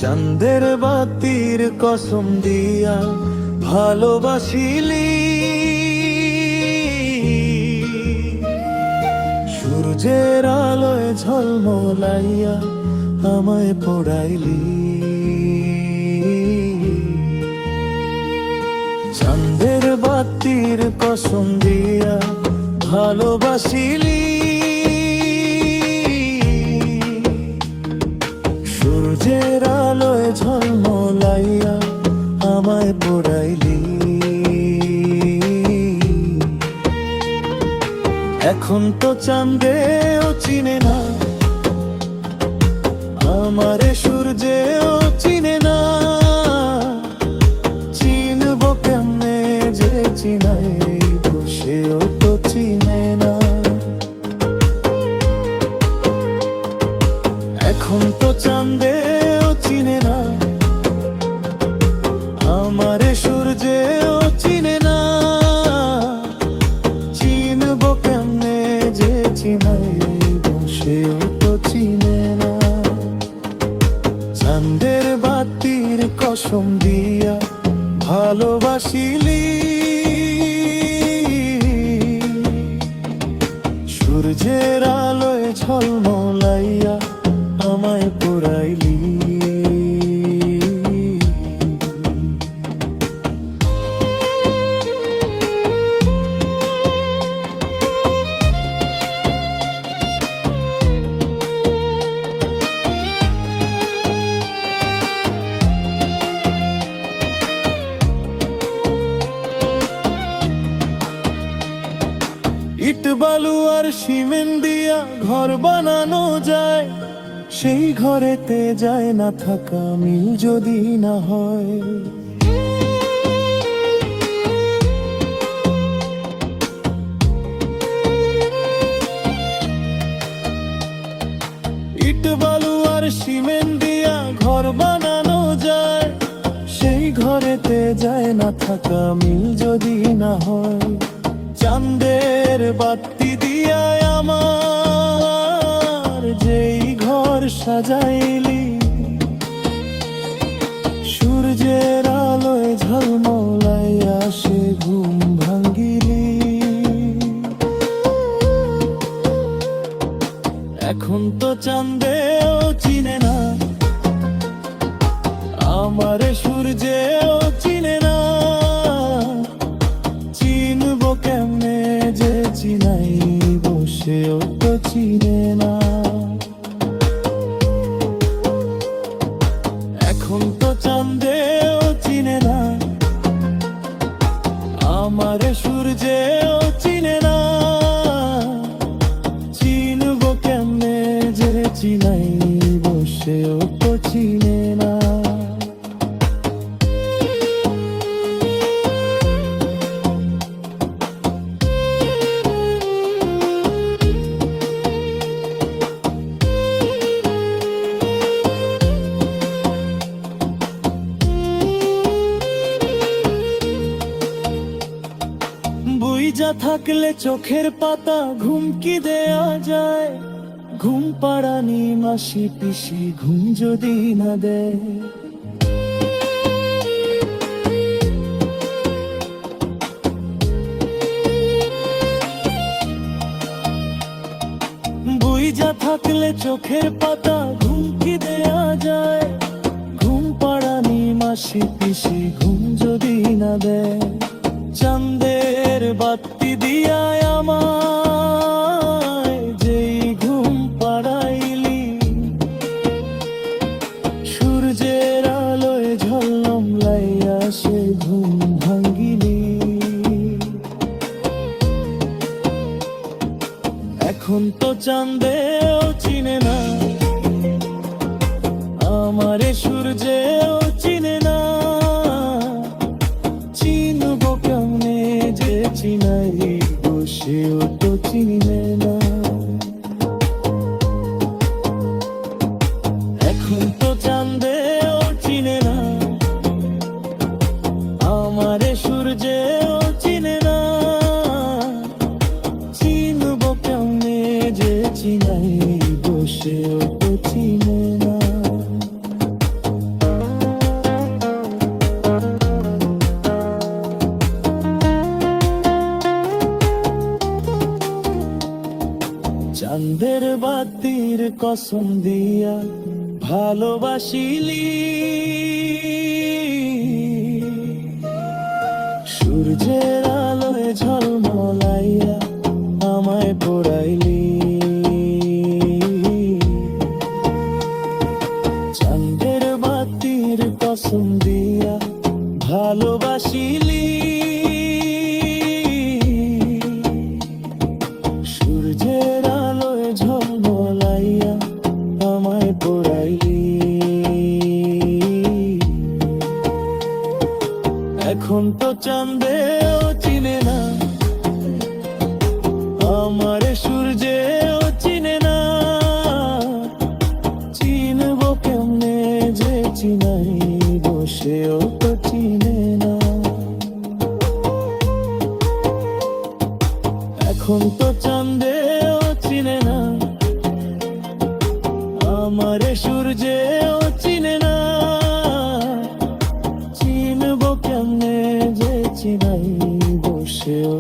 চাঁদের বাতির কসম দিয়া ভালোবাসিলি, সূর্যের আলোয় ঝলমলাইয়া আমায় পড়াইলি। চাঁদের বাতির কসম দিয়া ভালোবাসিলি, সূর্যের আলোয় ঝলমলাইয়া আমায় পড়াইলি। এখন তো চাঁদেও চিনে না আমারে, সূর্যেও চিনে না, চিনব কেমনে যে চিনাই সেও তো চিনে না। এখন তো চাঁদেও চিনে না আমারে, সূর্যেও চিনে না, চিনব কেমনে যে চিনাই সেও তো চিনে না। চাঁদের বাতির কসম দিয়া ভালোবাসিলি, সূর্যের আলোয় ঝলমলাইয়া আমায় পড়াইলি। ইট বালু আর সিমেন্ট দিয়া ঘর বানানো যায়, সেই ঘরেতে যায় না থাকা মিল যদি না হয়। ইট বালু আর সিমেন্ট দিয়া ঘর বানানো যায়, সেই ঘরেতে যায় না থাকা মিল যদি না হয়। চাঁদের বাতি দিয়া আমার যেই ঘর সাজাইলি, সূর্যের আলোয় ঝলমলাইয়া সে ঘুম ভাঙ্গিলি। এখন তো চাঁদেও চিনে না আমারে, সূর্যেও চিনে না, চিনব কেমনে যে চিনাই সেও তো চিনে না। এখন তো চাঁদেও চিনে না আমারে, সূর্যেও চিনে না, চিনব কেমনে যে চিনাই সেও তো চিনে না। বুইজা থাকলে চোখের পাতা ঘুম কি দেয়া যায়, ঘুম পাড়ানি মাসি পিসি ঘুম যদি না দেয়। বুইজা থাকলে চোখের পাতা ঘুম কি দেয়া যায়, ঘুম পাড়ানি মাসি পিসি ঘুম যদি না দেয়। চাঁদের বাতি দিয়া আমায় যেই ঘুম পাড়াইলি, সূর্যের আলোয় ঝলমলাইয়া সে ঘুম ভাঙ্গিলি। এখন তো চাঁদেও চিনে না আমারে, সূর্যেও চিনে না, চিনব কেমনে যে চিনাই সেও তো চিনে না। এখন তো চাঁদেও চিনে না আমারে, সূর্যেও চিনে না, চিনব কেমনে যে চিনাই সেও তো চিনে না। চাঁদের বাতির কসম দিয়া ভালোবাসিলি, সূর্যের আলোয় ঝলমলাইয়া আমায় পড়াইলি, চাঁদের বাতির কসম দিয়া ভালোবাসিলি, সূর্যের আলোয় ঝলমলাইয়া আমায় পড়াইলি। এখন তো চাঁদেও চিনে না আমারে, সূর্যেও চিনে না, চিনব কেমনে যে চিনাই বসেও তো চিনে না। এখন তো চাঁদেও চিনে না আমারে, সূর্যেও চিনে না, চিনব কেমনে যে চিনাই বসেও